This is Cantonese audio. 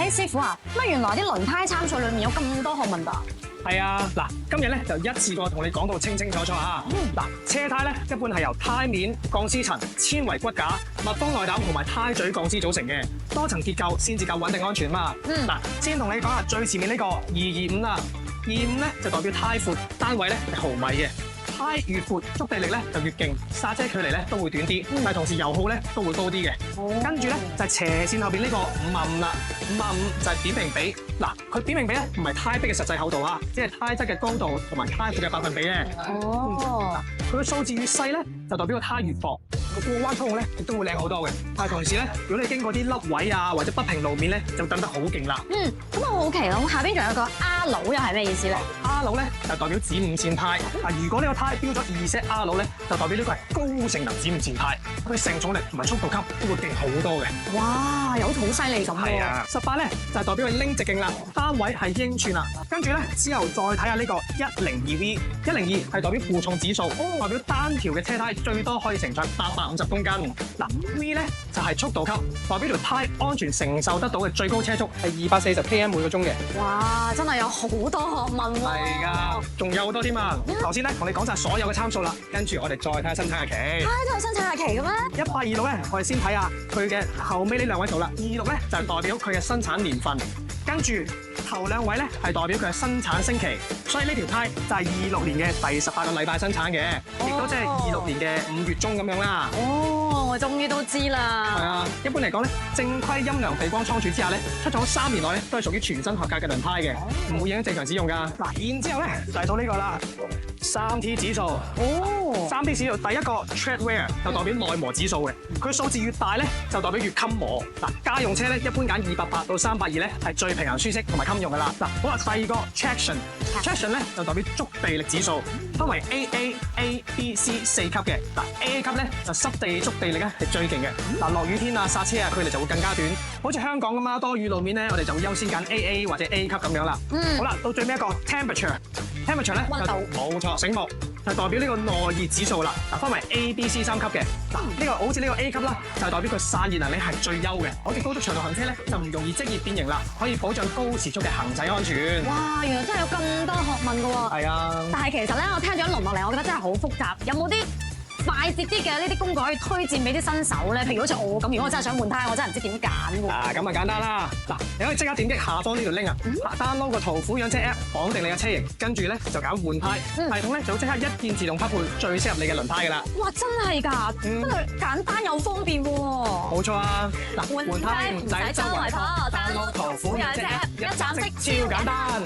師傅啊，乜原來啲輪胎參數裏面有咁多學問㗎？係啊，嗱，今日咧就一次過同你講到清清楚楚啊。嗱，車胎咧一般係由胎面、鋼絲層、纖維骨架、密封內膽同埋胎嘴鋼絲組成嘅，多層結構先至夠穩定安全嘛。嗱，先同你講下最前面呢個225啦，25咧就代表胎闊，單位咧係毫米嘅。胎越闊，觸地力咧就越勁，剎車距離咧都會短啲，但係同時油耗咧都會高啲嘅。跟住咧就係斜線後邊呢個555啦，555就係扁平比。嗱，佢扁平比咧唔係胎壁嘅實際厚度啊，只係胎質嘅高度同埋胎闊嘅百分比咧。佢嘅數字越細咧，就代表個胎越薄，個過彎操控咧亦都會靚好多嘅。但係同時咧，如果你經過啲凹位啊或者不平路面咧，就蹬得好勁啦。咁我好奇啦，下邊仲有個 R 佬又係咩意思咧 ？R 佬咧就代表子午線胎。如果呢個胎標咗2set R 佬咧，就代表呢個係高性能子午線胎，佢承重力同埋速度級都會勁好多嘅。哇，有好犀利咁喎！係啊，18咧就係代表佢拎直徑啦，單位係英寸啦。跟住咧之後再睇下呢個 102V，102係代表負重指數，代表單條嘅車胎最多可以承載850公斤。嗱 V 咧就係速度級，代表條胎安全承受得到嘅最高車速係240 km 每個鐘嘅。哇，真係有好多學問喎！係㗎，仲有好多添啊！頭先咧同你講晒所有嘅參數啦，跟住我哋再睇下生產日期。都有生產日期嘅咩？1826咧，我哋先睇下佢嘅後尾呢兩位數啦。26咧就係代表佢嘅生產年份，跟住頭兩位咧係代表佢嘅生產星期，所以呢條胎就係26年嘅第18個禮拜生產嘅，亦都即係26年嘅5月中咁樣啦。我終於都知啦。係啊，一般嚟講咧，正規陰涼避光倉儲之下咧，出咗3年內咧都係屬於全新合格嘅輪胎嘅，唔會影響正常使用㗎。嗱，然之後咧就係到呢個啦，3T 指數。3T 指數第一個 tread wear 就代表耐磨指數嘅，佢數字越大咧就代表越襟磨。嗱，家用車咧一般揀280到320咧係最平衡舒適同埋襟用㗎啦。嗱，好啦，第二個 traction 咧就代表觸地力指數，分為 AA、A、B、C 4級嘅。嗱 A 級咧就濕地觸地力咧係最勁嘅。嗱，落雨天啊剎車啊距離就會更加短。好似香港咁啊，多雨路面咧我哋就會優先揀 AA 或者 A 級咁樣啦。好啦，到最尾一個 temperature 咧溫度，冇錯，醒目就代表呢個耐熱指數啦。嗱，分為 A、B、C 3級嘅。嗱，呢個好似呢個 A 級啦，就係代表佢散熱能力係最優嘅。好似高速長途行車咧就唔容易積熱變形啦，可以保障高時速嘅行駛安全。哇，原來真係有咁多學問㗎喎！係啊，但係其實咧，我聽咗一輪落嚟，我覺得真係好複雜。有冇啲快捷啲嘅呢啲工具可以推薦俾啲新手咧？譬如好似我咁，如果我真係想換胎，我真係唔知點揀喎。咁啊簡單啦！嗱，你可以即刻點擊下方呢條 link 啊，download 個途虎養車 app， 綁定你嘅車型，跟住咧就揀換胎，系統咧就會即刻一鍵自動匹配最適合你嘅輪胎㗎啦。哇，真係㗎，真係簡單又方便喎。冇錯啊！嗱，換胎唔使周圍跑，download途虎養車 app，一站式超簡單。